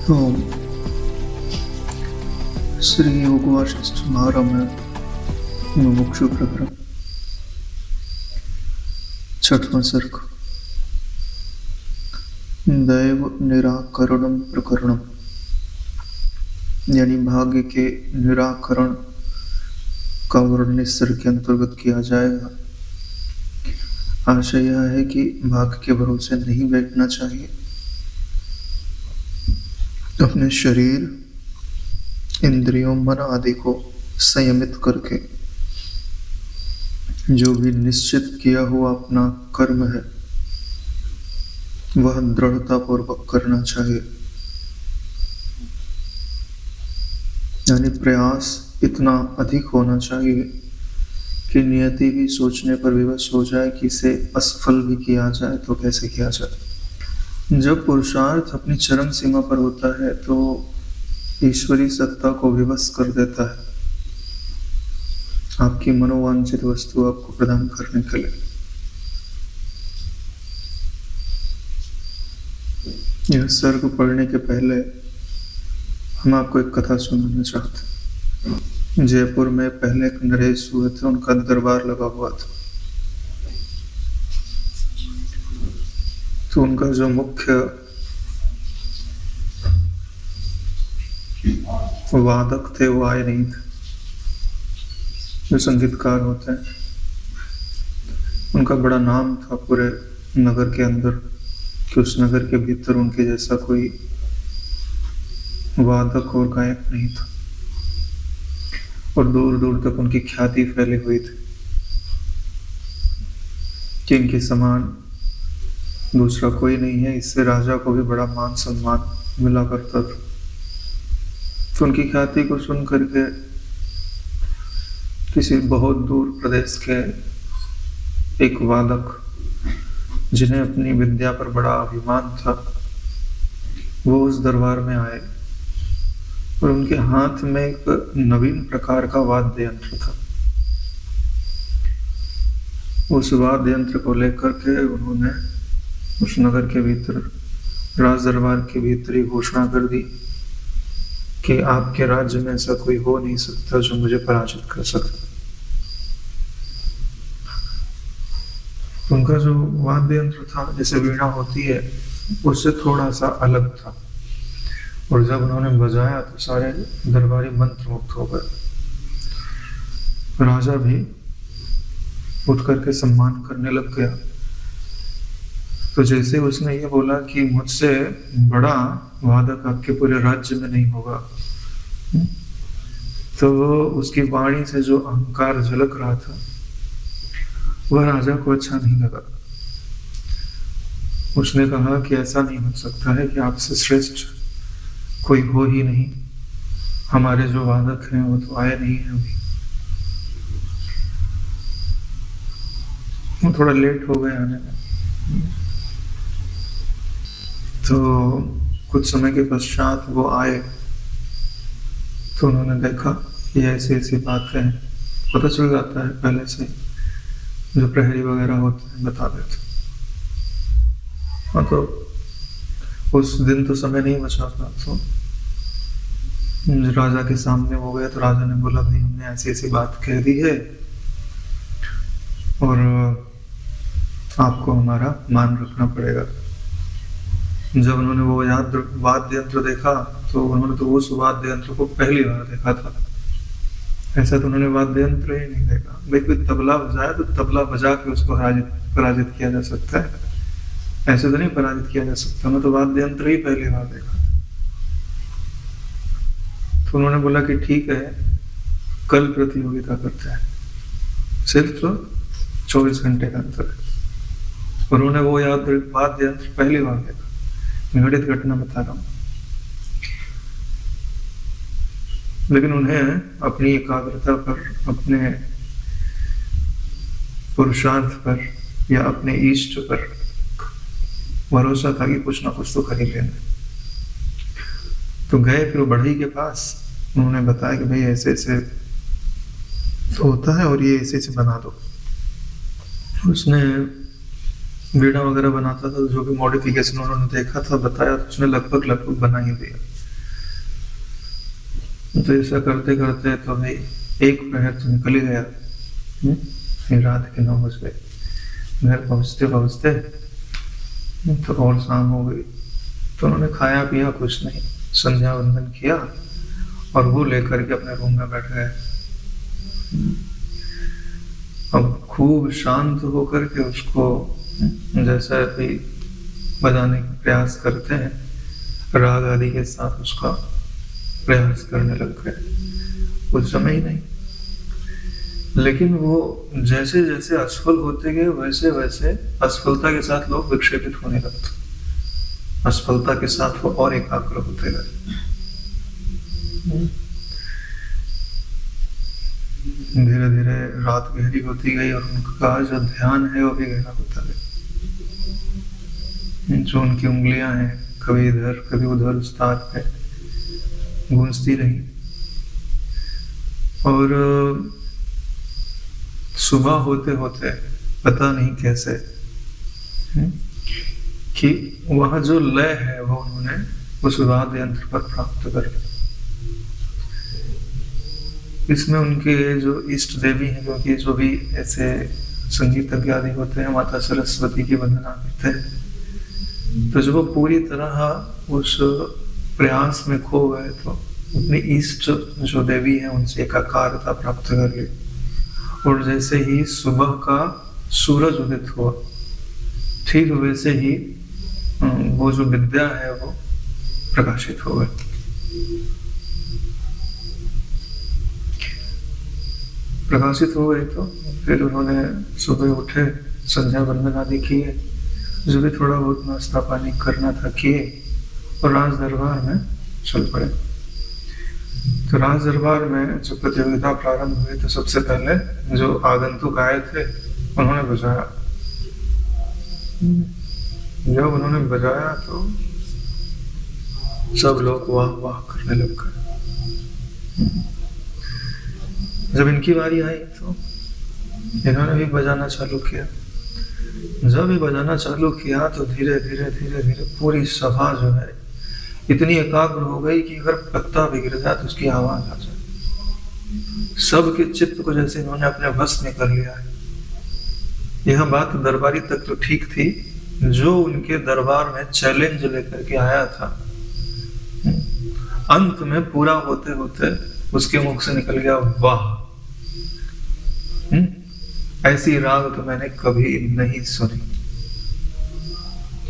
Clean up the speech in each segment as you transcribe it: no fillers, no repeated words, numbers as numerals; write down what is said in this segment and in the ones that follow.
ओम श्री योग वासिष्ठ महारामायण मुमुक्षु प्रकरण छठवां सर्ग। दैव निराकरणम प्रकरणम, यानी भाग्य के निराकरण का वर्णन इस सर्ग के अंतर्गत किया जाएगा। आशय यह है कि भाग्य के भरोसे नहीं बैठना चाहिए। अपने शरीर, इंद्रियों, मन आदि को संयमित करके जो भी निश्चित किया हुआ अपना कर्म है वह दृढ़ता पूर्वक करना चाहिए। यानी प्रयास इतना अधिक होना चाहिए कि नियति भी सोचने पर विवश हो जाए कि इसे असफल भी किया जाए तो कैसे किया जाए। जब पुरुषार्थ अपनी चरम सीमा पर होता है तो ईश्वरी सत्ता को विवश कर देता है आपकी मनोवांछित वस्तु आपको प्रदान करने के लिए। यह सर्ग पढ़ने के पहले हम आपको एक कथा सुनाना चाहते हैं। जयपुर में पहले एक नरेश हुए थे, उनका दरबार लगा हुआ था। तो उनका जो मुख्य वादक थे वो आए नहीं थे, जो संगीतकार होते हैं। उनका बड़ा नाम था पूरे नगर के अंदर कि उस नगर के भीतर उनके जैसा कोई वादक और गायक नहीं था, और दूर दूर तक उनकी ख्याति फैली हुई थी कि इनके समान दूसरा कोई नहीं है। इससे राजा को भी बड़ा मान सम्मान मिला करता था। तो उनकी ख्याति को सुन करके किसी बहुत दूर प्रदेश के एक वादक, जिन्हें अपनी विद्या पर बड़ा अभिमान था, वो उस दरबार में आए और उनके हाथ में एक नवीन प्रकार का वाद्य यंत्र था। उस वाद्य यंत्र को लेकर के उन्होंने उस नगर के भीतर, राज दरबार के भीतर ही घोषणा कर दी कि आपके राज्य में ऐसा कोई हो नहीं सकता जो मुझे पराजित कर सकता। उनका जो वाद्य यंत्र था, जैसे वीणा होती है, उससे थोड़ा सा अलग था, और जब उन्होंने बजाया तो सारे दरबारी मंत्रमुग्ध हो गए। राजा भी उठ करके सम्मान करने लग गया। तो जैसे उसने ये बोला कि मुझसे बड़ा वादक आपके पूरे राज्य में नहीं होगा, तो उसकी वाणी से जो अहंकार झलक रहा था वह राजा को अच्छा नहीं लगा। उसने कहा कि ऐसा नहीं हो सकता है कि आपसे श्रेष्ठ कोई हो ही नहीं। हमारे जो वादक हैं वो तो आए नहीं है अभी, वो थोड़ा लेट हो गए आने में। तो कुछ समय के पश्चात वो आए तो उन्होंने देखा कि ऐसी ऐसी बातें पता चल जाता है पहले से, जो प्रहरी वगैरह होते हैं बता देते। हाँ, तो उस दिन तो समय नहीं बचा था, तो राजा के सामने हो गए। तो राजा ने बोला, भाई हमने ऐसी ऐसी बात कह दी है और आपको हमारा मान रखना पड़ेगा। जब उन्होंने वो वाद्य यंत्र देखा तो उन्होंने तो उस वाद्य यंत्र को पहली बार देखा था। ऐसा तो उन्होंने वाद्य यंत्र ही नहीं देखा। भाई कोई तबला बजाया तो तबला बजा के उसको पराजित किया जा सकता है, ऐसे तो नहीं पराजित किया जा सकता। उन्होंने तो वाद्य यंत्र ही पहली बार देखा था। तो उन्होंने बोला कि ठीक है, कल प्रतियोगिता करते हैं, सिर्फ 24 घंटे का अंतर है। उन्होंने वो वाद्य यंत्र पहली बार देखा। घटित घटना बता रहा हूं। लेकिन उन्हें अपनी एकाग्रता पर, अपने पुरुषार्थ पर या अपने इष्ट पर भरोसा था कि कुछ ना कुछ तो कर ही लेना। तो गए फिर बढ़ई के पास, उन्होंने बताया कि भाई ऐसे ऐसे तो होता है और ये ऐसे ऐसे बना दो। उसने वीणा वगैरह बनाता था, जो भी मॉडिफिकेशन उन्होंने देखा था, बताया, तो उसने लगभग बना ही दिया। तो ऐसा करते करते तो भाई एक प्रहर तो निकल ही गया। फिर रात के 9 बज गए। घर पहुंचते पहुंचते तो और शाम हो गई। तो उन्होंने खाया पिया कुछ नहीं, संध्या वंदन किया और वो लेकर के अपने रूम में बैठ गए। अब खूब शांत होकर के उसको जैसा भी बजाने का प्रयास करते हैं, राग आदि के साथ उसका प्रयास करने लग गए। कुछ समय ही नहीं, लेकिन वो जैसे जैसे असफल होते गए वैसे वैसे असफलता के साथ लोग विक्षेपित होने लगते। असफलता के साथ वो और एकाग्र होते गए। धीरे धीरे रात गहरी होती गई और उनका जो ध्यान है वो भी गहरा होता गया। जो उनकी उंगलियां हैं कभी इधर कभी उधर उस तार पे गूंजती रही। और सुबह होते होते पता नहीं कैसे कि वह जो लय है वो उन्होंने उस वाद्य यंत्र पर प्राप्त कर लिया। इसमें उनके जो इष्ट देवी हैं, क्योंकि जो भी ऐसे संगीत आदि होते हैं माता सरस्वती की वंदना करते हैं। तो जब वो पूरी तरह उस प्रयास में खो गए तो अपनी इष्ट जो देवी है उनसे एकाकारता प्राप्त कर ली। और जैसे ही सुबह का सूरज उदित हुआ, ठीक वैसे ही वो जो विद्या है वो प्रकाशित हो गई। प्रकाशित हो गई तो फिर उन्होंने सुबह उठे, संध्या वंदन आदि किए, जो भी थोड़ा बहुत नाश्ता पानी करना था किए और राज दरबार में चल पड़े। तो राज दरबार में जब प्रतियोगिता प्रारंभ हुई तो सबसे पहले जो आगंतुक आए थे उन्होंने बजाया। जब उन्होंने बजाया तो सब लोग वाह वाह करने लग गए। जब इनकी बारी आई तो इन्होंने भी बजाना चालू किया। जब भी बजाना चालू किया तो धीरे धीरे धीरे धीरे पूरी सभा जो है इतनी एकाग्र हो गई कि अगर पत्ता भी गिर जाए तो उसकी आवाज आ जाए। सबके चित्त को जैसे इन्होंने अपने वश में कर लिया है। यह बात दरबारी तक तो ठीक थी, जो उनके दरबार में चैलेंज लेकर के आया था, अंत में पूरा होते होते उसके मुख से निकल गया वाह। ऐसी राग तो मैंने कभी नहीं सुनी।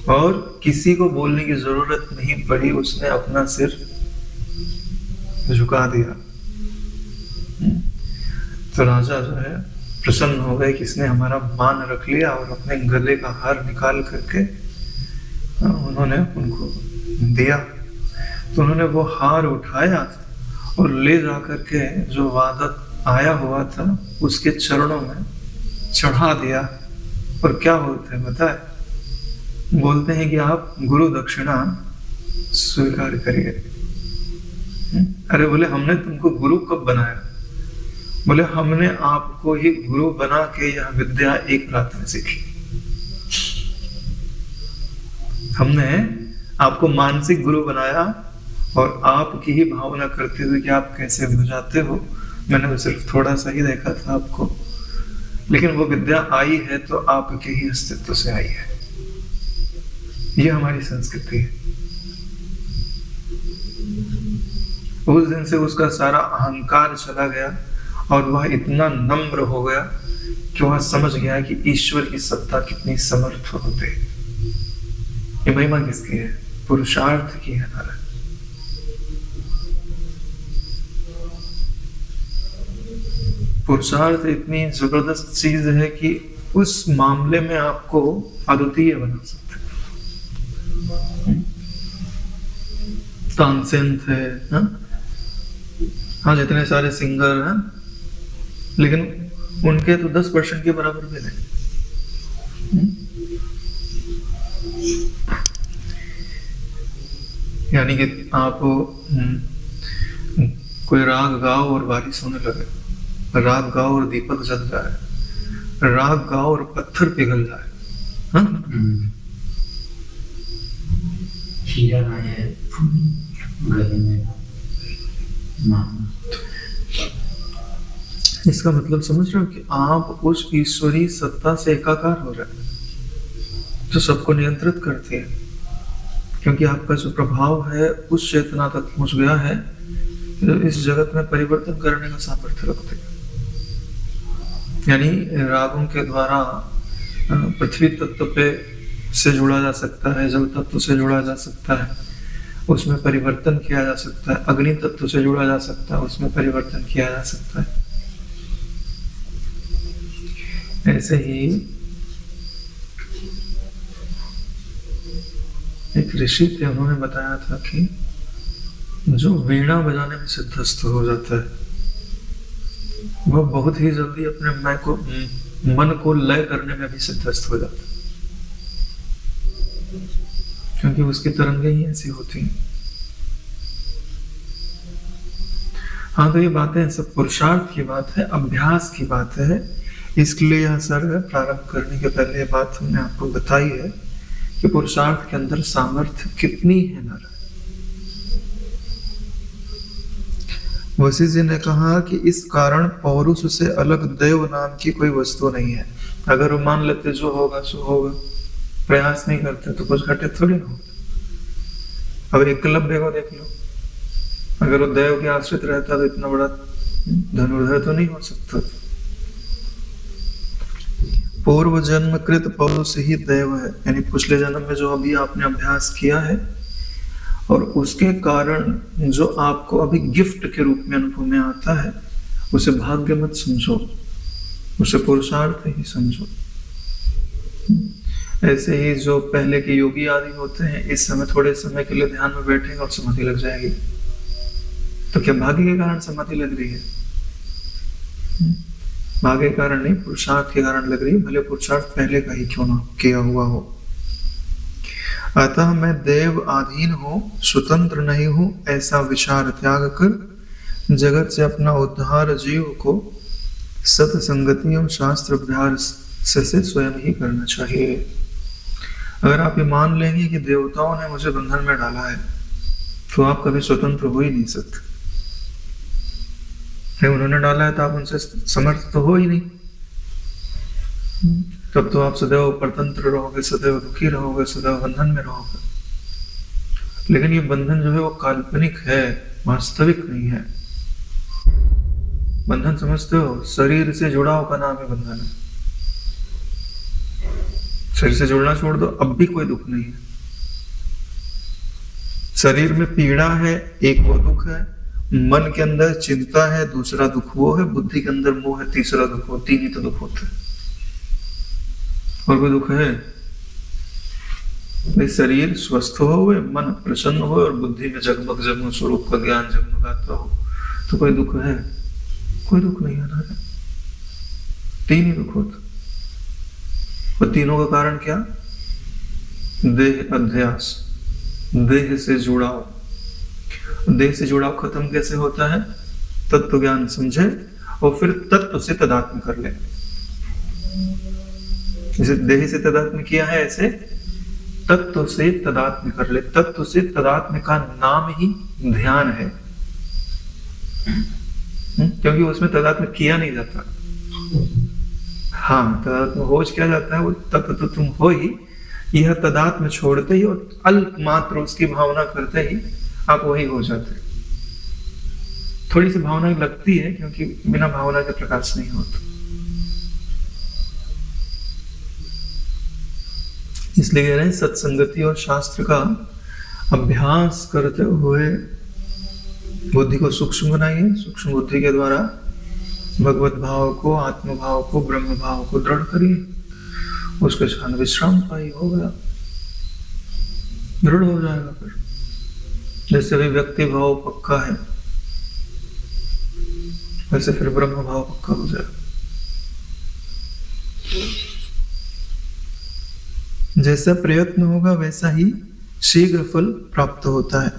और किसी को बोलने की जरूरत नहीं पड़ी, उसने अपना सिर झुका दिया। तो राजा जो है प्रसन्न हो गए कि इसने हमारा मान रख लिया और अपने गले का हार निकाल करके उन्होंने उनको दिया। तो उन्होंने वो हार उठाया और ले जा करके जो वादक आया हुआ था उसके चरणों में चढ़ा दिया। और क्या बोलते हैं बताए? बोलते हैं कि आप गुरु दक्षिणा स्वीकार करिए। अरे बोले हमने तुमको गुरु कब बनाया? बोले हमने आपको ही गुरु बना के यह विद्या एक रात में सीखी। हमने आपको मानसिक गुरु बनाया और आपकी ही भावना करते हुए कि आप कैसे बुझाते हो, मैंने तो सिर्फ थोड़ा सा ही देखा था आपको, लेकिन वो विद्या आई है तो आपके ही अस्तित्व से आई है। ये हमारी संस्कृति है। उस दिन से उसका सारा अहंकार चला गया और वह इतना नम्र हो गया कि वह समझ गया कि ईश्वर की सत्ता कितनी समर्थ होते है। ये महिमा किसकी है? पुरुषार्थ की है नारायण। पुरुषार्थ इतनी जबरदस्त चीज है कि उस मामले में आपको अद्वितीय बना सकते हैं। तानसेन थे, हाँ जितने सारे सिंगर हैं, लेकिन उनके तो 10% के बराबर भी नहीं। यानी कि आप कोई राग गाओ और बारिश होने लगे, राग गाओ और दीपक जल जाए, राग गाओ और पत्थर पिघल जाए, हीरा गले में इसका मतलब समझ रहे हो कि आप उस ईश्वरी सत्ता से एकाकार हो रहे हैं जो सबको नियंत्रित करती है, क्योंकि आपका जो प्रभाव है उस चेतना तक पहुंच गया है जो इस जगत में परिवर्तन करने का सामर्थ्य रखते हैं। यानी रागों के द्वारा पृथ्वी तत्व पे से जुड़ा जा सकता है, जल तत्व से जुड़ा जा सकता है, उसमें परिवर्तन किया जा सकता है, अग्नि तत्व से जुड़ा जा सकता है, उसमें परिवर्तन किया जा सकता है। ऐसे ही एक ऋषि थे, उन्होंने बताया था कि जो वीणा बजाने में सिद्धस्थ हो जाता है वह बहुत ही जल्दी अपने मन को लय करने में भी सिद्धस्थ हो जाता है, क्योंकि उसकी तरंगें ही ऐसी होती हैं। हाँ, तो ये बातें सब पुरुषार्थ की बात है, अभ्यास की बात है। इसलिए यह सर्ग प्रारंभ करने के पहले ये बात हमने आपको बताई है कि पुरुषार्थ के अंदर सामर्थ्य कितनी है नारायण। वशिष्ठ जी ने कहा कि इस कारण पौरुष से अलग देव नाम की कोई वस्तु नहीं है। अगर वो मान लेते जो होगा सो होगा, प्रयास नहीं करते तो कुछ घटित थोड़ी ना होता। अब एकलव्य को देख लो, अगर वो देव के आश्रित रहता तो इतना बड़ा धनुर्धर तो नहीं हो सकता। पूर्व जन्म कृत पौरुष ही देव है, यानी पिछले जन्म में जो अभी आपने अभ्यास किया है और उसके कारण जो आपको अभी गिफ्ट के रूप में अनुभव में आता है, उसे भाग्य मत समझो, उसे पुरुषार्थ ही समझो। ऐसे ही जो पहले के योगी आदि होते हैं, इस समय थोड़े समय के लिए ध्यान में बैठेंगे और समाधि लग जाएगी। तो क्या भाग्य के कारण समाधि लग रही है? भाग्य के कारण नहीं, पुरुषार्थ के कारण लग रही है, भले पुरुषार्थ पहले का ही क्यों ना किया हुआ हो। अतः मैं देव अधीन हूँ, स्वतंत्र नहीं हूँ, ऐसा विचार त्याग कर जगत से अपना उद्धार जीव को सत्संगति एवं शास्त्र अभ्यास से स्वयं ही करना चाहिए। अगर आप ये मान लेंगे कि देवताओं ने मुझे बंधन में डाला है, तो आप कभी स्वतंत्र हो ही नहीं सकते। उन्होंने डाला है तो आप उनसे समर्थ तो हो ही नहीं, तब तो आप सदैव परतंत्र रहोगे, सदैव दुखी रहोगे, सदैव बंधन में रहोगे। लेकिन ये बंधन जो है वो काल्पनिक है, वास्तविक नहीं है। बंधन समझते हो, शरीर से जुड़ाव का नाम है बंधन है। शरीर से जुड़ना छोड़ दो, अब भी कोई दुख नहीं है। शरीर में पीड़ा है, एक वो दुख है, मन के अंदर चिंता है, दूसरा दुख वो है, बुद्धि के अंदर मोह है, तीसरा दुख हो, तीन ही तो दुख होते हैं। और कोई दुख है? भाई शरीर स्वस्थ हो, मन प्रसन्न हो और बुद्धि में जगमग जगमग स्वरूप का ज्ञान जगमगाता हो, तो कोई दुख है? कोई दुख नहीं है ना। तीन ही दुख होते। और तीनों का कारण क्या? देह अध्यास, देह से जुड़ाव। देह से जुड़ाव खत्म कैसे होता है? तत्व ज्ञान समझे और फिर तत्व से तदात्म्य कर ले। जैसे देह से तदात्म्य किया है, ऐसे तत्व से तदात्म्य कर ले। तत्व से तदात्म्य का नाम ही ध्यान है, क्योंकि उसमें तदात्म्य किया नहीं जाता। हाँ, तदात्म्य हो किया जाता है, वो तत्व तो तुम हो ही। यह तदात्म्य छोड़ते ही और अल्प मात्र उसकी भावना करते ही आप वही हो जाते। थोड़ी सी भावना लगती है, क्योंकि बिना भावना के प्रकाश नहीं होता। इसलिए कह रहे हैं सत्संगति और शास्त्र का अभ्यास करते हुए बुद्धि को सूक्ष्म बनाइए। सूक्ष्म बुद्धि के द्वारा भगवत भाव को, आत्म भाव को, ब्रह्म भाव को दृढ़ करिए। उसके साथ विश्राम पाई हो गया, दृढ़ हो जाएगा। फिर जैसे भी व्यक्ति भाव पक्का है, वैसे फिर ब्रह्म भाव पक्का हो जाएगा। जैसा प्रयत्न होगा वैसा ही शीघ्र फल प्राप्त होता है।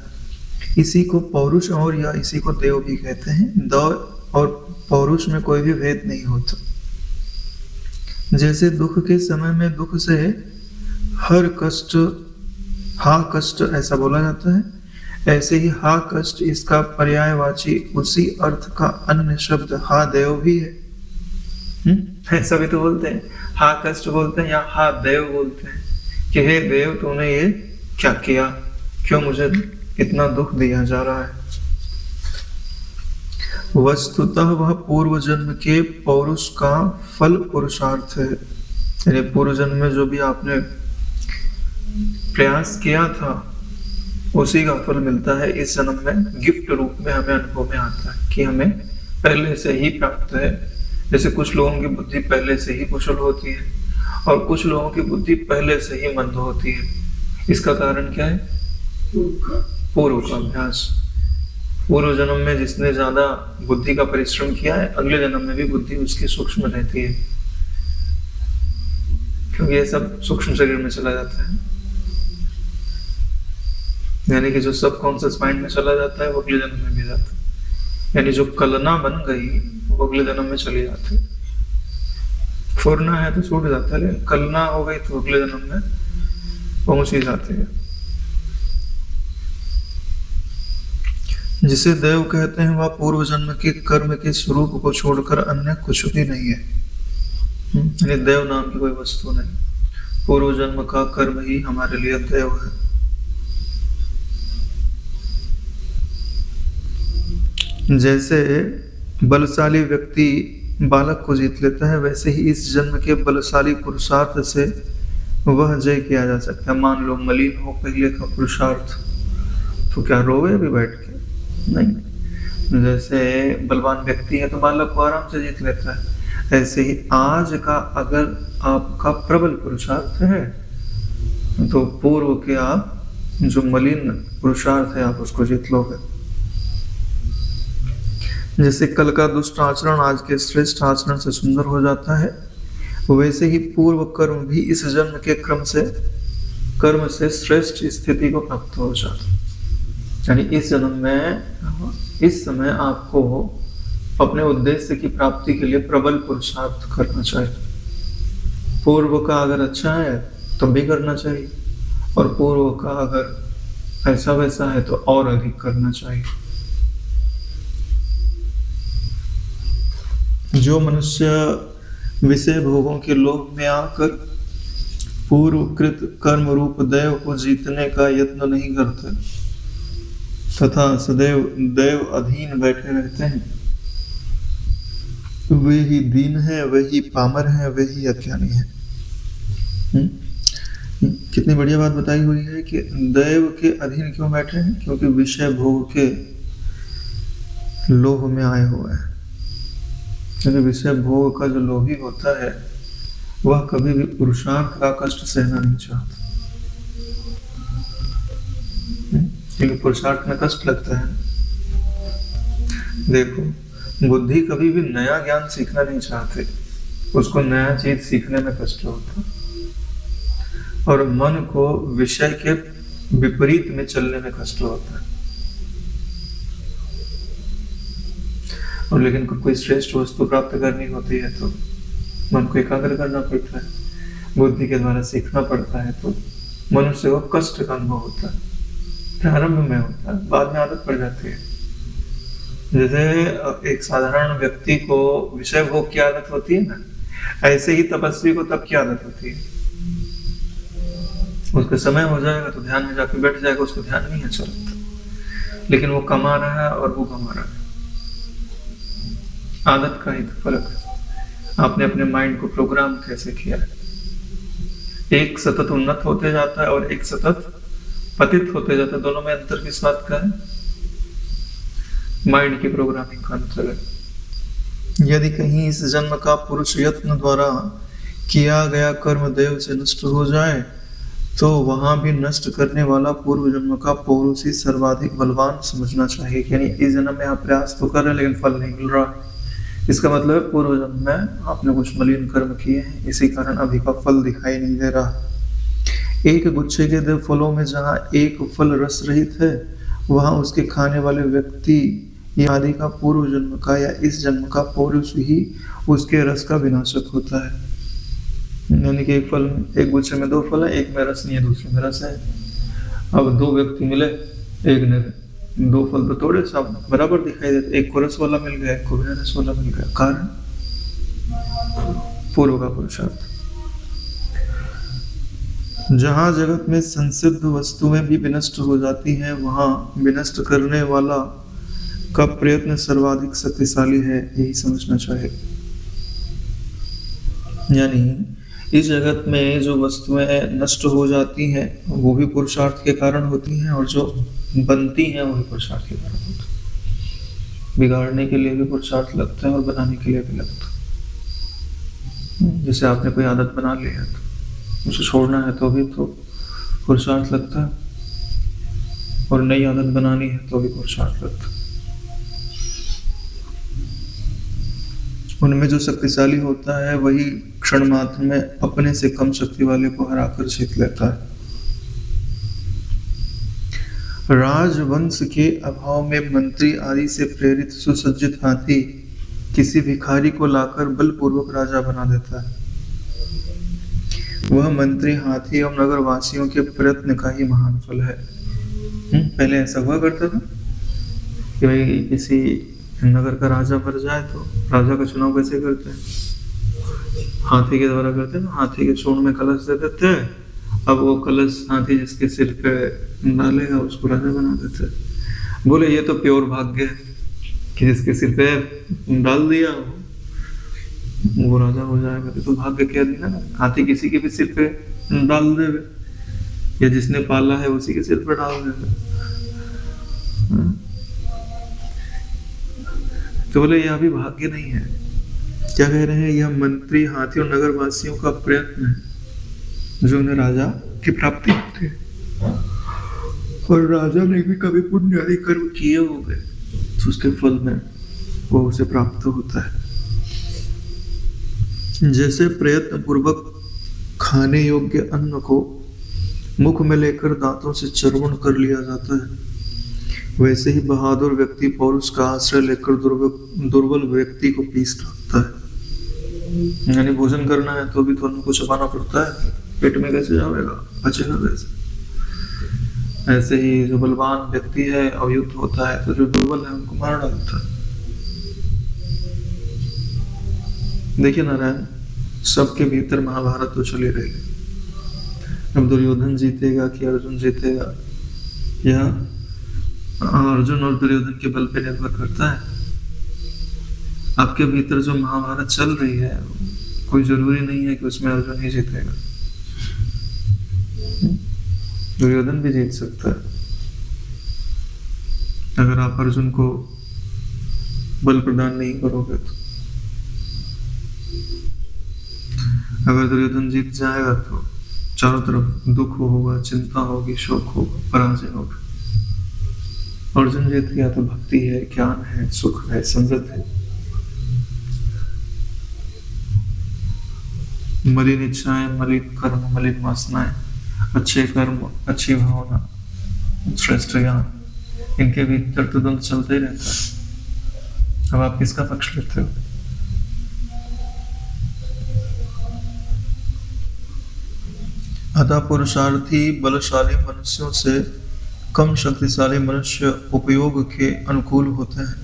इसी को पौरुष और या इसी को देव भी कहते हैं। देव और पौरुष में कोई भी भेद नहीं होता। जैसे दुख के समय में दुख से हर कष्ट, हा कष्ट ऐसा बोला जाता है, ऐसे ही हा कष्ट इसका पर्यायवाची उसी अर्थ का अन्य शब्द हा देव भी है। ऐसा भी तो बोलते हैं, हा कष्ट बोलते हैं या हा देव बोलते हैं कि हे देव तूने ये क्या किया, क्यों मुझे इतना दुख दिया जा रहा है। वस्तुतः वह पूर्व जन्म के पौरुष का फल पुरुषार्थ है। यानी पूर्व जन्म में जो भी आपने प्रयास किया था उसी का फल मिलता है इस जन्म में, गिफ्ट रूप में हमें अनुभव में आता है कि हमें पहले से ही प्राप्त है। जैसे कुछ लोगों की बुद्धि पहले से ही कुशल होती है और कुछ लोगों की बुद्धि पहले से ही मंद होती है। इसका कारण क्या है? पूर्व का अभ्यास। पूर्व जन्म में जिसने ज्यादा बुद्धि का परिश्रम किया है अगले जन्म में भी बुद्धि उसकी सूक्ष्म रहती है, क्योंकि ये सब सूक्ष्म शरीर में चला जाता है। यानी कि जो सबकॉन्शियस माइंड में चला जाता है वो अगले जन्म में भी जाता है। यानी जो कलना बन गई वो अगले जन्म में चली जाती है। फुरना है तो छूट जाता है, लेकिन कलना हो गई तो अगले जन्म में पहुंच ही जाती है। जिसे देव कहते हैं वह पूर्व जन्म के कर्म के स्वरूप को छोड़कर अन्य कुछ भी नहीं है। यानी देव नाम की कोई वस्तु नहीं, पूर्व जन्म का कर्म ही हमारे लिए देव है। जैसे बलशाली व्यक्ति बालक को जीत लेता है, वैसे ही इस जन्म के बलशाली पुरुषार्थ से वह जय किया जा सकता है। मान लो मलिन हो पहले का पुरुषार्थ, तो क्या रोवे अभी बैठ के? नहीं। जैसे बलवान व्यक्ति है तो बालक को आराम से जीत लेता है। ऐसे ही आज का अगर आपका प्रबल पुरुषार्थ है तो पूर्व के आप जो मलिन पुरुषार्थ है आप उसको जीत लोगे। जैसे कल का दुष्ट आचरण आज के श्रेष्ठ आचरण से सुंदर हो जाता है, वैसे ही पूर्व कर्म भी इस जन्म के कर्म से श्रेष्ठ स्थिति को प्राप्त हो जाता है। यानी इस जन्म में इस समय आपको अपने उद्देश्य की प्राप्ति के लिए प्रबल पुरुषार्थ करना चाहिए। पूर्व का अगर अच्छा है तो भी करना चाहिए, और पूर्व का अगर ऐसा वैसा है तो और अधिक करना चाहिए। जो मनुष्य विषय भोगों के लोभ में आकर पूर्वकृत कर्म रूप देव को जीतने का यत्न नहीं करते तथा सदैव देव अधीन बैठे रहते हैं, वे ही दीन है, वे ही पामर है, वे ही अज्ञानी है। कितनी बढ़िया बात बताई हुई है कि देव के अधीन क्यों बैठे हैं? क्योंकि विषय भोग के लोभ में आए हुए हैं। क्योंकि विषय भोग का जो लोभी होता है वह कभी भी पुरुषार्थ का कष्ट सहना नहीं चाहता, क्योंकि पुरुषार्थ में कष्ट लगता है। देखो, बुद्धि कभी भी नया ज्ञान सीखना नहीं चाहते, उसको नया चीज सीखने में कष्ट होता है, और मन को विषय के विपरीत में चलने में कष्ट होता है। और लेकिन कोई श्रेष्ठ वस्तु प्राप्त करनी होती है तो मन को एकाग्र करना पड़ता है, बुद्धि के द्वारा सीखना पड़ता है, तो मनुष्य को कष्ट का अनुभव होता है। प्रारंभ में होता है, बाद में आदत पड़ जाती है। जैसे एक साधारण व्यक्ति को विषय भोग की आदत होती है ना, ऐसे ही तपस्वी को तप की आदत होती है। उसका समय हो जाएगा तो ध्यान में जाकर बैठ जाएगा, उसको ध्यान नहीं अच्छा लगता, लेकिन वो कमा रहा है और वो कमा रहा है। आदत का ही तो फर्क है, आपने अपने माइंड को प्रोग्राम कैसे किया है। एक सतत उन्नत होते जाता है और एक सतत पतित होते जाता है। दोनों में अंतर किस बात का है? माइंड की प्रोग्रामिंग का अंतर है। यदि कहीं इस जन्म का पुरुष यत्न द्वारा किया गया कर्म देव से नष्ट हो जाए तो वहां भी नष्ट करने वाला पूर्व जन्म का पौरुष ही सर्वाधिक बलवान समझना चाहिए। यानी इस जन्म में आप प्रयास तो कर रहे हैं लेकिन फल नहीं मिल रहा, इसका मतलब है पूर्व जन्म में आपने कुछ मलिन कर्म किए हैं, इसी कारण अभी का फल दिखाई नहीं दे रहा। एक गुच्छे के 2 फलों में जहाँ एक फल रस रहित है, वहाँ उसके खाने वाले व्यक्ति या आदि का पूर्व जन्म का या इस जन्म का पौरुष ही उसके रस का विनाशक होता है। यानी कि एक गुच्छे में 2 फल है, एक में रस नहीं है, दूसरे में रस है। अब 2 व्यक्ति मिले, एक ने दो फल तो थोड़े सब बराबर दिखाई देते, एक को रस वाला मिल गया, एक को बिना रस वाला मिल गया। कारण पूर्व का पुरुषार्थ। जहां जगत में संसिद्ध वस्तुएं भी विनष्ट हो जाती हैं, वहां विनष्ट करने वाला का प्रयत्न सर्वाधिक शक्तिशाली है, यही समझना चाहिए। यानी इस जगत में जो वस्तुएं नष्ट हो जाती हैं वो भी पुरुषार्थ के कारण होती हैं, और जो बनती हैं वो भी पुरुषार्थ के कारण होती हैं। बिगाड़ने के लिए भी पुरुषार्थ लगता है और बनाने के लिए भी लगता है। जैसे आपने कोई आदत बना ली है तो उसे छोड़ना है तो भी तो पुरुषार्थ लगता है, और नई आदत बनानी है तो भी पुरुषार्थ लगता है। उनमें जो शक्तिशाली होता है वही क्षण मात्र में अपने से कम शक्ति वाले को हराकर जीत लेता है। राजवंश के अभाव में मंत्री आदि से प्रेरित सुसज्जित हाथी किसी भिखारी को लाकर बलपूर्वक राजा बना देता है। वह मंत्री हाथी और नगर वासियों के प्रयत्न का ही महान फल है। पहले ऐसा हुआ करता था कि भाई किसी नगर का राजा मर जाए तो राजा का चुनाव कैसे करते हैं? हाथी के द्वारा करते हैं ना, हाथी के सूंड में कलश दे देते हैं। अब वो कलश हाथी जिसके सिर पे डालेगा उसको राजा बना देते हैं। बोले ये तो प्योर भाग्य है कि जिसके सिर पे डाल दिया वो राजा हो जाएगा। तो भाग्य क्या दिया ना, हाथी किसी के भी सिर पे डाल देवे, या जिसने पाला है उसी के सिर पे डाल देवे। तो बोले यह अभी भाग्य नहीं है। क्या कह रहे हैं? यह मंत्री हाथी और नगर वासियों का प्रयत्न है जो उन्हें राजा की प्राप्ति होती है। और राजा ने भी कभी पुण्य आदि कर्म किए होंगे तो उसके फल में वो उसे प्राप्त होता है। जैसे प्रयत्न पूर्वक खाने योग्य अन्न को मुख में लेकर दांतों से चर्वण कर लिया जाता है, वैसे ही बहादुर व्यक्ति पौरुष का आश्रय लेकर दुर्बल व्यक्ति को पीस डालता है। यानी भोजन करना है तो भी तो अन्न को चबाना पड़ता है, पेट में कैसे जाएगा, पचेगा कैसे? ऐसे ही जो बलवान व्यक्ति है अवयुक्त होता है तो जो दुर्बल है उनको मार डालता है। देखिए नारायण, सबके भीतर महाभारत तो चली रही है। अब दुर्योधन जीतेगा कि अर्जुन जीतेगा, यह अर्जुन और दुर्योधन के बल पे निर्भर करता है। आपके भीतर जो महाभारत चल रही है कोई जरूरी नहीं है कि उसमें अर्जुन ही जीतेगा, दुर्योधन भी जीत सकता है अगर आप अर्जुन को बल प्रदान नहीं करोगे तो। अगर दुर्योधन जीत जाएगा तो चारों तरफ दुख होगा, चिंता होगी, शोक होगा, पराजय होगा। अर्जुन जीत गया तो भक्ति है, ज्ञान है, सुख है, समृद्धि है। मलिन इच्छाएं, मलिन कर्म, मलिन वासनाएं, अच्छे कर्म, अच्छी भावना, श्रेष्ठ ज्ञान, इनके भीतर तो द्वंद्व चलता ही रहता है। अब आप किसका पक्ष लेते हो? अतः पुरुषार्थी बलशाली मनुष्यों से कम शक्तिशाली मनुष्य उपयोग के अनुकूल होते हैं।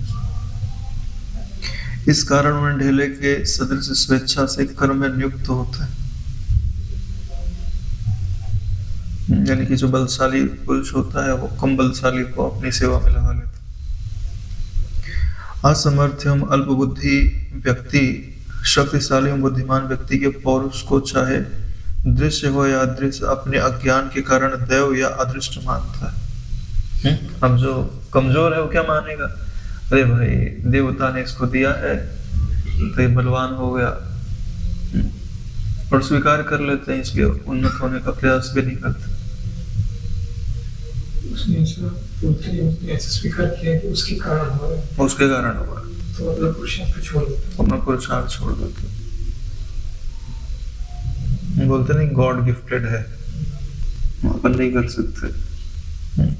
इस कारण उन्हें ढेले के सदृश स्वेच्छा से कर्म में नियुक्त होते हैं। यानी कि जो बलशाली पुरुष होता है वो कम बलशाली को अपनी सेवा में लगा लेता है। असमर्थ्यम अल्प बुद्धि व्यक्ति शक्तिशाली बुद्धिमान व्यक्ति के पौरुष को चाहे दृश्य हो या अदृश्य अपने अज्ञान के कारण दैव या अदृष्ट मानता है। अब जो कमजोर है वो क्या मानेगा? अरे भाई देवता ने इसको दिया है तो ये बलवान हो गया, और स्वीकार कर लेते हैं, इसके उन्नत होने का प्रयास भी नहीं करते। उसने ऐसा स्वीकार किया कि उसके कारण हो रहा है, उसके कारण हुआ तो मतलब पुरुषार्थ छोड़ देते, अपना पुरुषार्थ छोड़ देते। बोलते नहीं गॉड गिफ्टेड है, अपन नहीं कर सकते।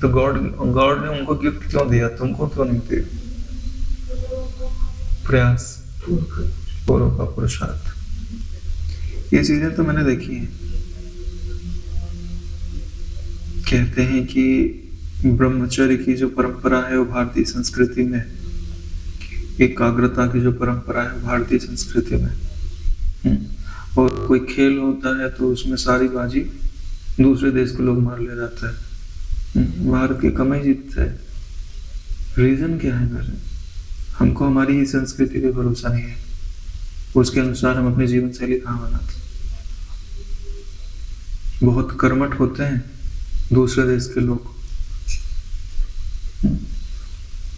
तो गॉड ने उनको गिफ्ट क्यों दिया, तुमको क्यों नहीं दिया? प्रयास, पूर्व का पुरुषार्थ। ये चीजें तो मैंने देखी हैं। कहते हैं कि ब्रह्मचर्य की जो परंपरा है वो भारतीय संस्कृति में, एकाग्रता की जो परंपरा है भारतीय संस्कृति में। और कोई खेल होता है तो उसमें सारी बाजी दूसरे देश के लोग मार ले जाता है, भारत के कम ही जीतते हैं। रीजन क्या है मेरे? हमको हमारी ही संस्कृति पे भरोसा नहीं है, उसके अनुसार हम अपनी जीवन शैली कहाँ बनाते। बहुत कर्मठ होते हैं दूसरे देश के लोग।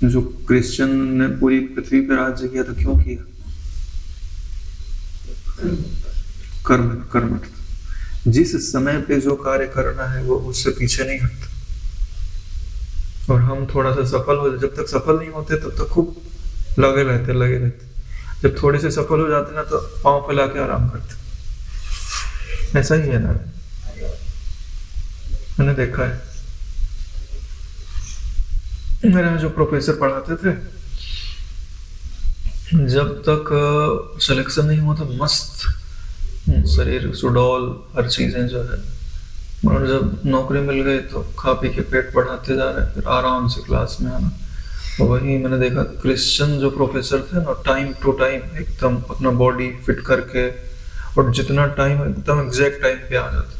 जो क्रिश्चियन ने पूरी पृथ्वी पर राज्य किया तो क्यों किया? कर्मठ। जिस समय पे जो कार्य करना है वो उससे पीछे नहीं हटता। और हम थोड़ा सा सफल हो, जब तक सफल नहीं होते तब तक खूब लगे रहते। जब थोड़े से सफल हो जाते ना तो पांव फैला के आराम करते। ऐसा ही है ना, मैंने देखा है। मेरे यहाँ जो प्रोफेसर पढ़ाते थे, जब तक सिलेक्शन नहीं हुआ था मस्त शरीर सुडौल हर चीजें जो है, और जब नौकरी मिल गई तो खा पी के पेट बढ़ाते जा रहे, फिर आराम से क्लास में आना। और वही मैंने देखा क्रिश्चियन जो प्रोफेसर थे ना, टाइम टू टाइम एकदम अपना बॉडी फिट करके, और जितना टाइम एकदम एग्जैक्ट टाइम पे आ जाता।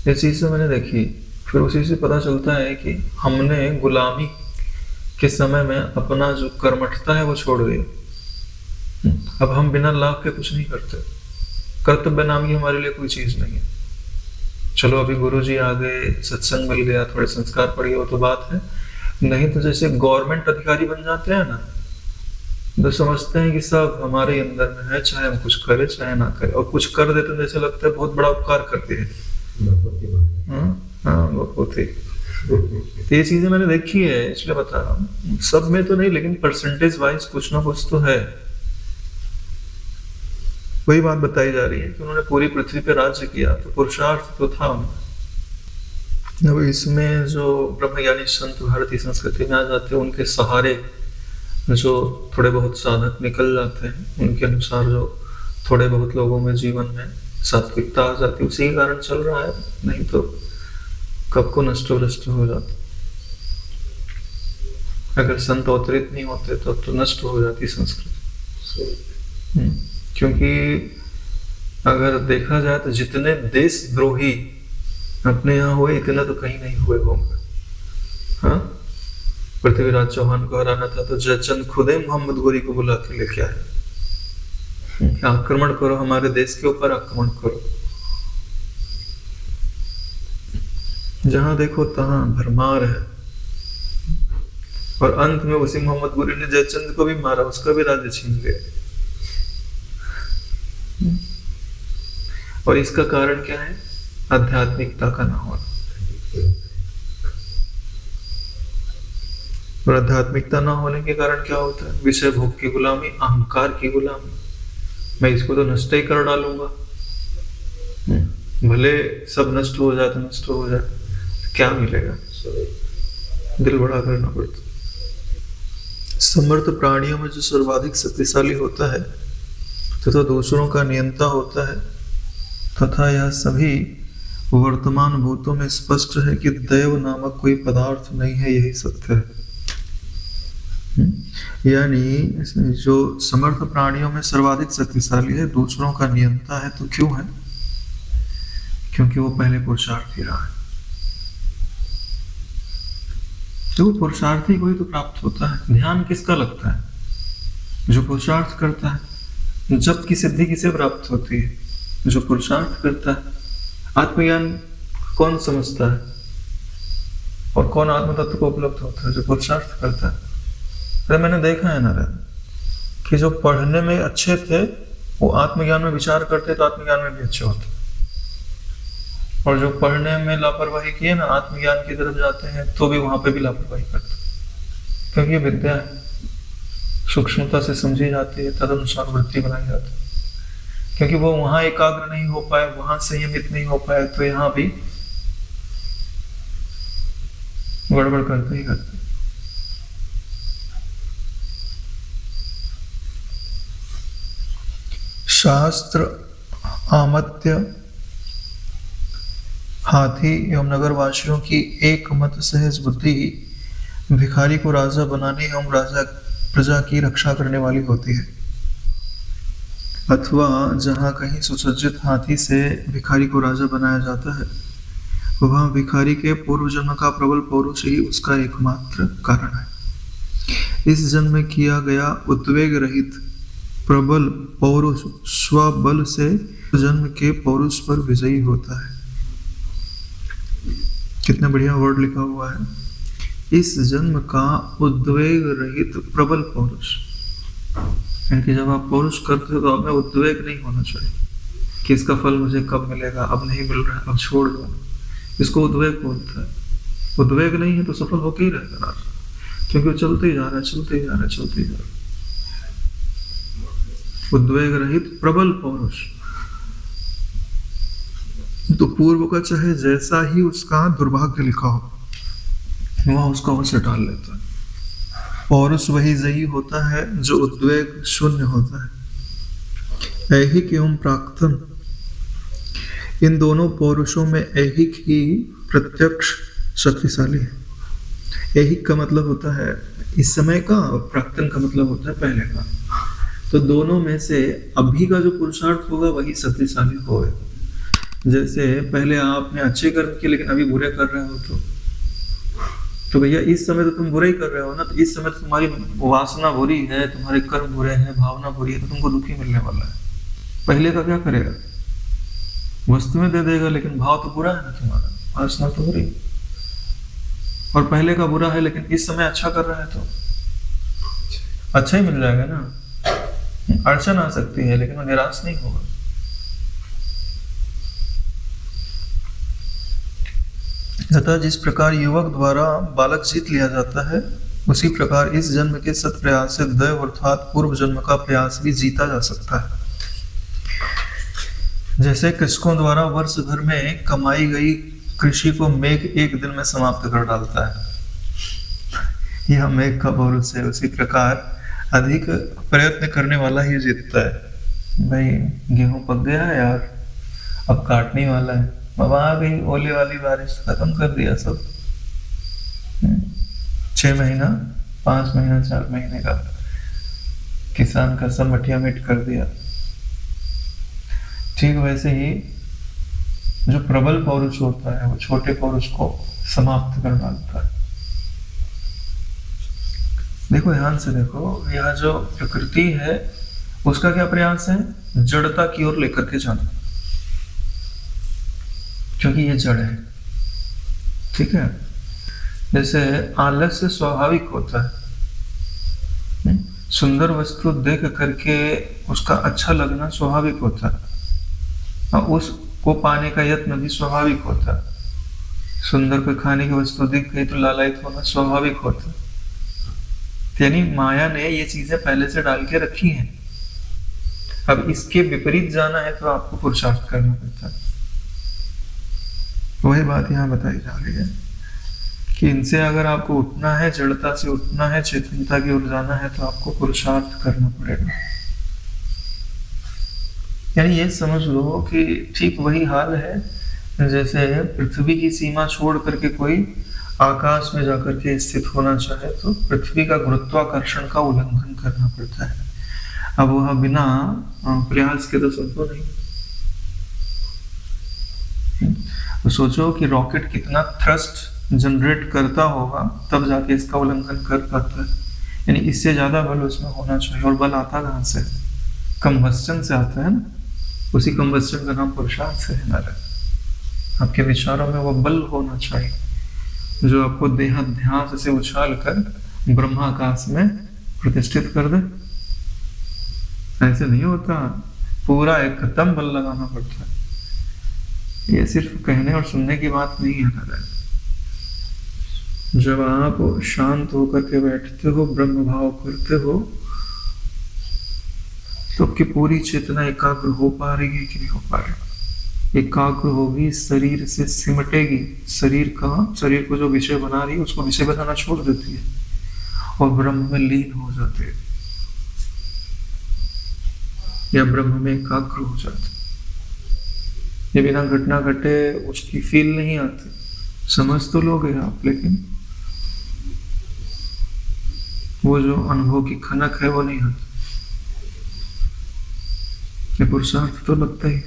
ये चीज मैंने देखी। फिर उसी से पता चलता है कि हमने गुलामी के समय में अपना जो कर्मठता है वो छोड़ दी। अब हम बिना लाभ के कुछ नहीं करते। कर्तव्य नाम की हमारे लिए कोई चीज नहीं है। चलो अभी गुरुजी आ गए, सत्संग मिल गया, थोड़े संस्कार पड़ गए, वो तो बात है। नहीं तो जैसे गवर्नमेंट अधिकारी बन जाते हैं ना, तो समझते हैं कि सब हमारे अंदर में है, चाहे हम कुछ करें चाहे ना करें, और कुछ कर देते हैं जैसे लगता है बहुत बड़ा उपकार करते हैं। हाँ, बहुत ही। तो ये चीजें मैंने देखी है, इसलिए बता रहा हूँ। सब में तो नहीं, लेकिन परसेंटेज वाइज कुछ ना कुछ तो है। वही बात बताई जा रही है कि उन्होंने पूरी पृथ्वी पे राज्य किया, तो पुरुषार्थ तो था उनका। अब इसमें जो ब्रह्मज्ञानी संत भारतीय संस्कृति में आ जाते हैं, उनके सहारे जो थोड़े बहुत साधक निकल जाते हैं, उनके अनुसार जो थोड़े बहुत लोगों में जीवन में सात्विकता आ जाती है, उसी के कारण चल रहा है। नहीं तो कब को नष्ट भ्रष्ट हो जाता। अगर संत अवतरित नहीं होते तो नष्ट हो जाती संस्कृति। क्योंकि अगर देखा जाए तो जितने देशद्रोही अपने यहाँ हुए, इतना तो कहीं नहीं हुए होंगे। हाँ, पृथ्वीराज चौहान को हराना था तो जयचंद खुद ही मोहम्मद गोरी को बुला के लेके आए, आक्रमण करो, हमारे देश के ऊपर आक्रमण करो। जहां देखो तहां भरमार है। और अंत में उसी मोहम्मद गोरी ने जयचंद को भी मारा, उसका भी राज्य छीन लिया। और इसका कारण क्या है? आध्यात्मिकता का ना होना। और आध्यात्मिकता ना होने के कारण क्या होता है? विषय भोग की गुलामी, अहंकार की गुलामी। मैं इसको तो नष्ट ही कर डालूंगा, भले सब नष्ट हो जाए तो नष्ट हो जाए, क्या मिलेगा? दिल बड़ा करना पड़ता। समर्थ प्राणियों में जो सर्वाधिक शक्तिशाली होता है तथा दूसरों का नियंता होता है, तथा यह सभी वर्तमान भूतों में स्पष्ट है कि दैव नामक कोई पदार्थ नहीं है, यही सत्य है। यानी जो समर्थ प्राणियों में सर्वाधिक शक्तिशाली है, दूसरों का नियंता है, तो क्यों है? क्योंकि वो पहले पुरुषार्थी रहा है। तो पुरुषार्थी को ही तो प्राप्त होता है। ध्यान किसका लगता है? जो पुरुषार्थ करता है। जब की सिद्धि किसे प्राप्त होती है? जो पुरुषार्थ करता है। आत्मज्ञान कौन समझता है और कौन आत्म तत्व को उपलब्ध होता है? जो पुरुषार्थ करता है। अरे मैंने देखा है ना कि जो पढ़ने में अच्छे थे वो आत्मज्ञान में विचार करते तो आत्मज्ञान में भी अच्छे होते, और जो पढ़ने में लापरवाही किए ना, आत्मज्ञान की तरफ जाते हैं तो भी वहां पे भी लापरवाही करते। क्योंकि ये विद्या है, सूक्ष्मता से समझी जाती है, तदनुसार वृत्ति बनाई जाती है। क्योंकि वो वहां एकाग्र नहीं हो पाए, वहां संयमित नहीं हो पाए, तो यहाँ भी गड़बड़ करते ही करते। शास्त्र आमत्य हाथी एवं नगरवासियों की एक मत सहज बुद्धि भिखारी को राजा बनाने एवं राजा प्रजा की रक्षा करने वाली होती है। अथवा जहाँ कहीं सुसज्जित हाथी से भिखारी को राजा बनाया जाता है, वह भिखारी के पूर्व जन्म का प्रबल पौरुष ही उसका एकमात्र कारण है। इस जन्म में किया गया उद्वेग रहित प्रबल पौरुष स्वबल से जन्म के पौरुष पर विजयी होता है। कितना बढ़िया वर्ड लिखा हुआ है, इस जन्म का उद्वेग रहित प्रबल पौरुष। यानी जब आप पौरुष करते हो तो आप में उद्वेग नहीं होना चाहिए कि इसका फल मुझे कब मिलेगा, अब नहीं मिल रहा है, अब छोड़ दो। इसको उद्वेग बोलता है। उद्वेग नहीं है तो सफल होकर ही रहेगा राजा, क्योंकि वो चलते ही जा रहा है, चलते ही जा रहा है, चलते ही जा रहा है। उद्वेग रहित प्रबल पौरुष। तो पूर्व का चाहे जैसा ही उसका दुर्भाग्य लिखा हो, वह उसको अवश्य टाल लेता है। पौरुष वही जयी होता है जो उद्वेग शून्य होता है। ऐहिक एवं प्राक्तन, इन दोनों पौरुषों में ऐहिक ही प्रत्यक्ष शक्तिशाली है। ऐहिक का मतलब होता है इस समय का, और प्राक्तन का मतलब होता है पहले का। तो दोनों में से अभी का जो पुरुषार्थ होगा वही शक्तिशाली होगा। जैसे पहले आपने अच्छे कर्म किए लेकिन अभी बुरे कर रहे हो, तो भैया इस समय तो तुम बुरा ही कर रहे हो ना, तो इस समय तो तुम्हारी वासना बुरी है, तुम्हारे कर्म बुरे हैं, भावना बुरी है, तो तुमको दुखी मिलने वाला है। पहले का क्या करेगा, वस्तु में दे देगा, लेकिन भाव तो बुरा है ना तुम्हारा, वासना तो बुरी। और पहले का बुरा है लेकिन इस समय अच्छा कर रहा है तो अच्छा ही मिल जाएगा ना। अड़चन आ सकती है लेकिन वो निराश नहीं होगा। तथा जिस प्रकार युवक द्वारा बालक जीत लिया जाता है, उसी प्रकार इस जन्म के सत प्रयास से दैव अर्थात पूर्व जन्म का प्रयास भी जीता जा सकता है। जैसे कृषकों द्वारा वर्ष भर में कमाई गई कृषि को मेघ एक दिन में समाप्त कर डालता है, यह मेघ का पौरुष है। उसी प्रकार अधिक प्रयत्न करने वाला ही जीतता है। भाई गेहूं पक गया है यार, अब काटने वाला है, अब आ गई ओले वाली बारिश, खत्म कर दिया सब। 6 महीना 5 महीना 4 महीने का किसान का सब मटिया मिट कर दिया। ठीक वैसे ही जो प्रबल पौरुष होता है वो छोटे पौरुष को समाप्त कर डालता है। देखो ध्यान से देखो, यह जो प्रकृति है उसका क्या प्रयास है, जड़ता की ओर लेकर के जाना, क्योंकि ये जड़ है। ठीक है, जैसे आलस्य स्वाभाविक होता है, सुंदर वस्तु देख करके उसका अच्छा लगना स्वाभाविक होता है, और उसको पाने का यत्न भी स्वाभाविक होता है। सुंदर कोई खाने की वस्तु दिख गई तो लालायित होना स्वाभाविक होता है। यानी माया ने ये चीजें पहले से डाल के रखी हैं। अब इसके विपरीत जाना है तो आपको पुरुषार्थ करना पड़ता है। वही बात यहाँ बताई जा रही है कि इनसे अगर आपको उठना है, जड़ता से उठना है, चेतनता की ओर जाना है, तो आपको पुरुषार्थ करना पड़ेगा। यानी ये समझ लो कि ठीक वही हाल है जैसे पृथ्वी की सीमा छोड़ करके कोई आकाश में जाकर के स्थित होना चाहे तो पृथ्वी का गुरुत्वाकर्षण का उल्लंघन करना पड़ता है। अब वह बिना प्रयास के तो संभव नहीं। तो सोचो कि रॉकेट कितना थ्रस्ट जनरेट करता होगा तब जाके इसका उल्लंघन कर पाता है। यानी इससे ज्यादा बल उसमें होना चाहिए। और बल आता कहाँ से, कंबस्टन से आता है ना। उसी कंबस्टन का नाम पुरुषार्थ है हमारा। आपके विचारों में वो बल होना चाहिए जो आपको देहाध्यास से उछाल कर ब्रह्माकाश में प्रतिष्ठित कर दे। ऐसे नहीं होता, पूरा एकदम बल लगाना पड़ता है। ये सिर्फ कहने और सुनने की बात नहीं है। जब आप शांत होकर के बैठते हो, ब्रह्म भाव करते हो, तो आपकी पूरी चेतना एकाग्र हो पा रही है कि नहीं हो पा रही। एकाग्र होगी, शरीर से सिमटेगी, शरीर को जो विषय बना रही है उसको विषय बनाना छोड़ देती है और ब्रह्म में लीन हो जाते हैं या ब्रह्म में एकाग्र हो जाते। ये बिना घटना घटे उसकी फील नहीं आती। समझ तो लोगे आप, लेकिन वो जो अनुभव की खनक है वो नहीं आती। ये पुरुषार्थ तो लगता ही।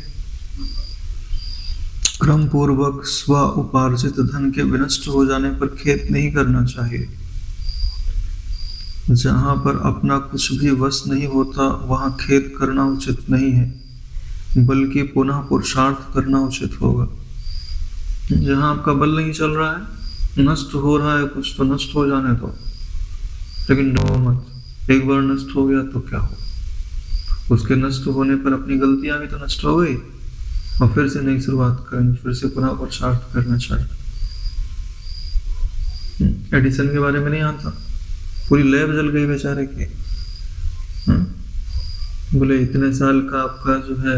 क्रम पूर्वक स्व उपार्जित धन के विनष्ट हो जाने पर खेद नहीं करना चाहिए। जहां पर अपना कुछ भी वश नहीं होता वहां खेद करना उचित नहीं है, बल्कि पुनः पुरुषार्थ करना उचित होगा। जहां आपका बल नहीं चल रहा है, नष्ट हो रहा है कुछ, तो नष्ट हो जाने दो, लेकिन डरो मत। एक बार नष्ट हो गया तो क्या हो, उसके नष्ट होने पर अपनी गलतियां भी तो नष्ट हो गई, और फिर से नई शुरुआत करेंगे, फिर से पुनः पुरुषार्थ करना चाहिए। एडिसन के बारे में नहीं आता, पूरी लैब जल गई बेचारे की। बोले इतने साल का आपका जो है,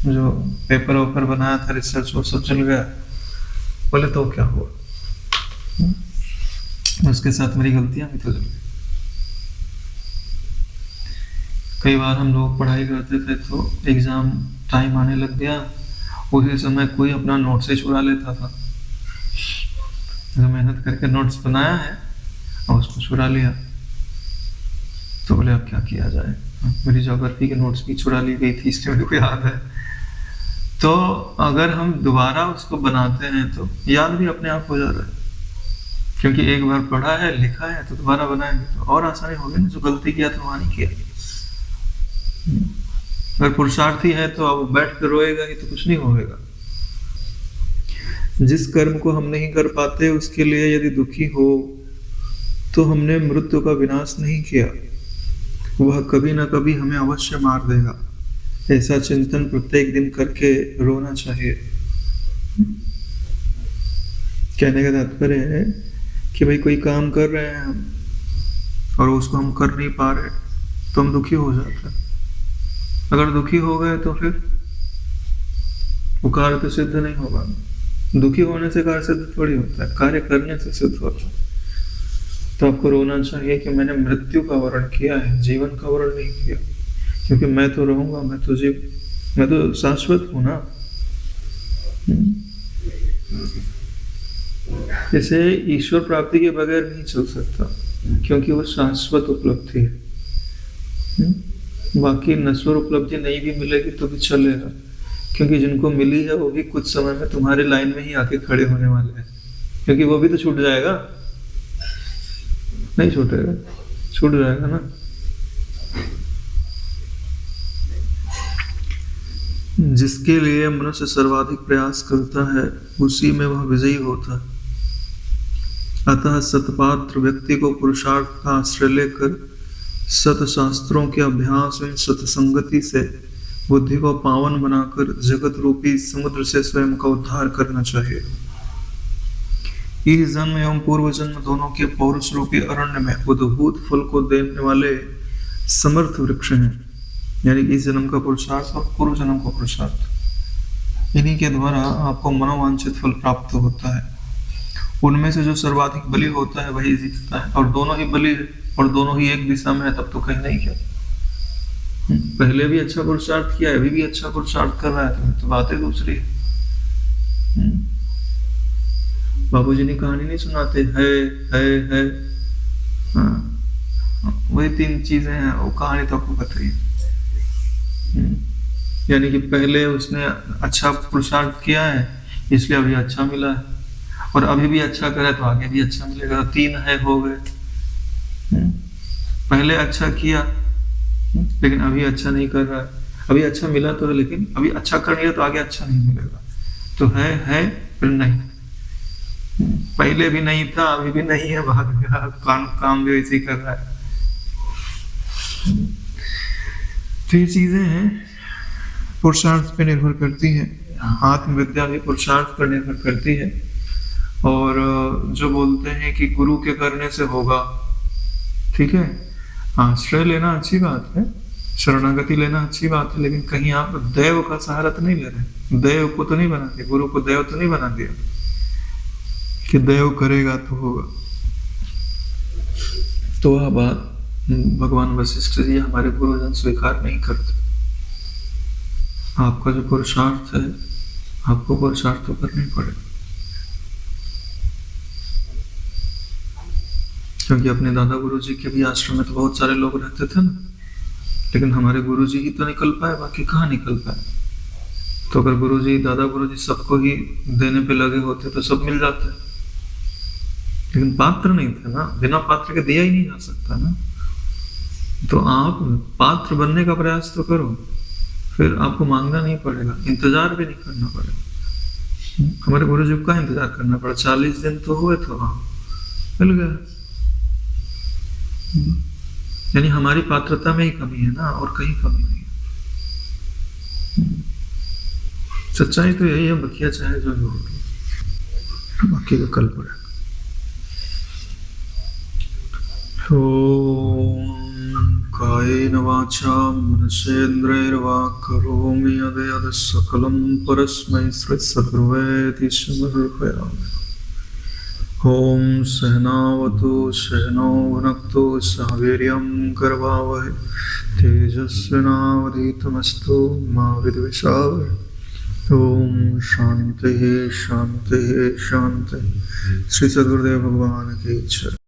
जो पेपर वेपर बनाया था, रिसर्च वो सब चल गया। बोले तो क्या हुआ, उसके साथ मेरी गलतियां भी तो जल गई। कई बार हम लोग पढ़ाई करते थे तो एग्जाम टाइम आने लग गया, उसी समय कोई अपना नोट से चुरा लेता था। जो मेहनत करके नोट्स बनाया है और उसको चुरा लिया, तो बोले अब क्या किया जाए। मेरी ज्योग्राफी के नोट्स भी चुरा ली गई थी, इसलिए मेरे को याद है। तो अगर हम दोबारा उसको बनाते हैं तो याद भी अपने आप हो जाता है, क्योंकि एक बार पढ़ा है लिखा है, तो दोबारा बनाएंगे तो और आसानी होगी ना। जो गलती किया तो वहां नहीं किया। अगर पुरुषार्थी है तो अब बैठ कर रोएगा ही तो कुछ नहीं होगा। जिस कर्म को हम नहीं कर पाते उसके लिए यदि दुखी हो तो हमने मृत्यु का विनाश नहीं किया, वह कभी ना कभी हमें अवश्य मार देगा। ऐसा चिंतन प्रत्येक दिन करके रोना चाहिए। कहने का तात्पर्य है कि भाई कोई काम कर रहे हैं हम और उसको हम कर नहीं पा रहे तो हम दुखी हो जाते हैं। अगर दुखी हो गए तो फिर वो कार्य तो सिद्ध नहीं होगा। दुखी होने से कार्य सिद्ध थोड़ी होता है, कार्य करने से सिद्ध होता है। तो आपको रोना चाहिए कि मैंने मृत्यु का वर्ण किया है, जीवन का वर्ण नहीं किया, क्योंकि मैं तो रहूंगा, मैं तो शाश्वत हूं ना। जैसे ईश्वर प्राप्ति के बगैर नहीं चल सकता, क्योंकि वो शाश्वत उपलब्धि है। बाकी नश्वर उपलब्धि नहीं भी मिलेगी तो भी चलेगा, क्योंकि जिनको मिली है वो भी कुछ समय में तुम्हारे लाइन में ही आके खड़े होने वाले हैं, क्योंकि वो भी तो छूट जाएगा। नहीं छूटेगा, छूट जाएगा ना। जिसके लिए मनुष्य सर्वाधिक प्रयास करता है उसी में वह विजयी होता है। अतः सतपात्र व्यक्ति को पुरुषार्थ का आश्रय लेकर सतशास्त्रों के अभ्यास एवं सतसंगति से बुद्धि को पावन बनाकर जगत रूपी समुद्र से स्वयं का उद्धार करना चाहिए। इस जन्म एवं पूर्व जन्म दोनों के पौरुष रूपी अरण्य में उद्भूत फल को देने वाले समर्थ वृक्ष हैं, यानी इस जन्म का पुरुषार्थ और पूर्व जन्म का पुरुषार्थ। इन्हीं के द्वारा आपको मनोवांछित फल प्राप्त होता है। उनमें से जो सर्वाधिक बली होता है वही जीतता है, और दोनों ही बली है और दोनों ही एक दिशा में है, तब तो कहीं नहीं क्या। पहले भी अच्छा पुरुषार्थ किया, अभी भी अच्छा पुरुषार्थ कर रहा है, तो बातें दूसरी है। बाबूजी ने कहानी नहीं सुनाते, है हाँ, वही तीन चीजें हैं, वो कहानी तो आपको पता ही है। यानी कि पहले उसने अच्छा पुरुषार्थ किया है इसलिए अभी अच्छा मिला है, और अभी भी अच्छा करे तो आगे भी अच्छा मिलेगा। तीन है हो गए। पहले अच्छा किया लेकिन अभी अच्छा नहीं कर रहा है, अभी अच्छा मिला तो है लेकिन अभी अच्छा कर लिया तो आगे अच्छा नहीं मिलेगा। तो है फिर नहीं, पहले भी नहीं था अभी भी नहीं है, बाद में काम भी वैसे ही कर रहा है। तो ये चीजें हैं पुरुषार्थ पे निर्भर करती है। आत्मविद्या भी पुरुषार्थ पर निर्भर करती है। और जो बोलते हैं कि गुरु के करने से होगा, ठीक है, आश्रय लेना अच्छी बात है, शरणागति लेना अच्छी बात है, लेकिन कहीं आप दैव का सहारा तो नहीं ले रहे। दैव को तो नहीं बना दिया, गुरु को दैव तो नहीं बना दिया कि दैव करेगा तो होगा। तो वह बात भगवान वशिष्ठ जी हमारे गुरुजन स्वीकार नहीं करते। आपका जो पुरुषार्थ है आपको पुरुषार्थ तो करना ही पड़ेगा, क्योंकि अपने दादा गुरुजी के भी आश्रम में तो बहुत सारे लोग रहते थे ना, लेकिन हमारे गुरुजी ही तो निकल पाए, बाकी कहाँ निकल पाए। तो अगर गुरुजी, दादा गुरुजी सबको ही देने पे लगे होते तो सब मिल जाते, लेकिन पात्र नहीं थे ना, बिना पात्र के दिया ही नहीं जा सकता ना। तो आप पात्र बनने का प्रयास तो करो, फिर आपको मांगना नहीं पड़ेगा, इंतजार भी नहीं करना पड़ेगा। हमारे गुरुजी का इंतजार करना पड़ा, 40 दिन तो हुए थे वहां, मिल गया। यानी हमारी पात्रता में ही कमी है ना, और कहीं कमी नहीं है। सच्चाई तो यही है, बकिया चाहे जो हो, बाकी का कल पड़ेगा। कायेन वाचा मनसेन्द्रियर्वा करोमि यद्यत् सकलं परस्मै सद्गुरुवेति समर्पयामि। ॐ सहनावतु सहनौ भुनक्तु सह वीर्यं करवावहै तेजस्विनावधीतमस्तु मा विद्विषावहै। ओम शांति शांति शांति। श्री सद्गुरुदेव भगवान की जय।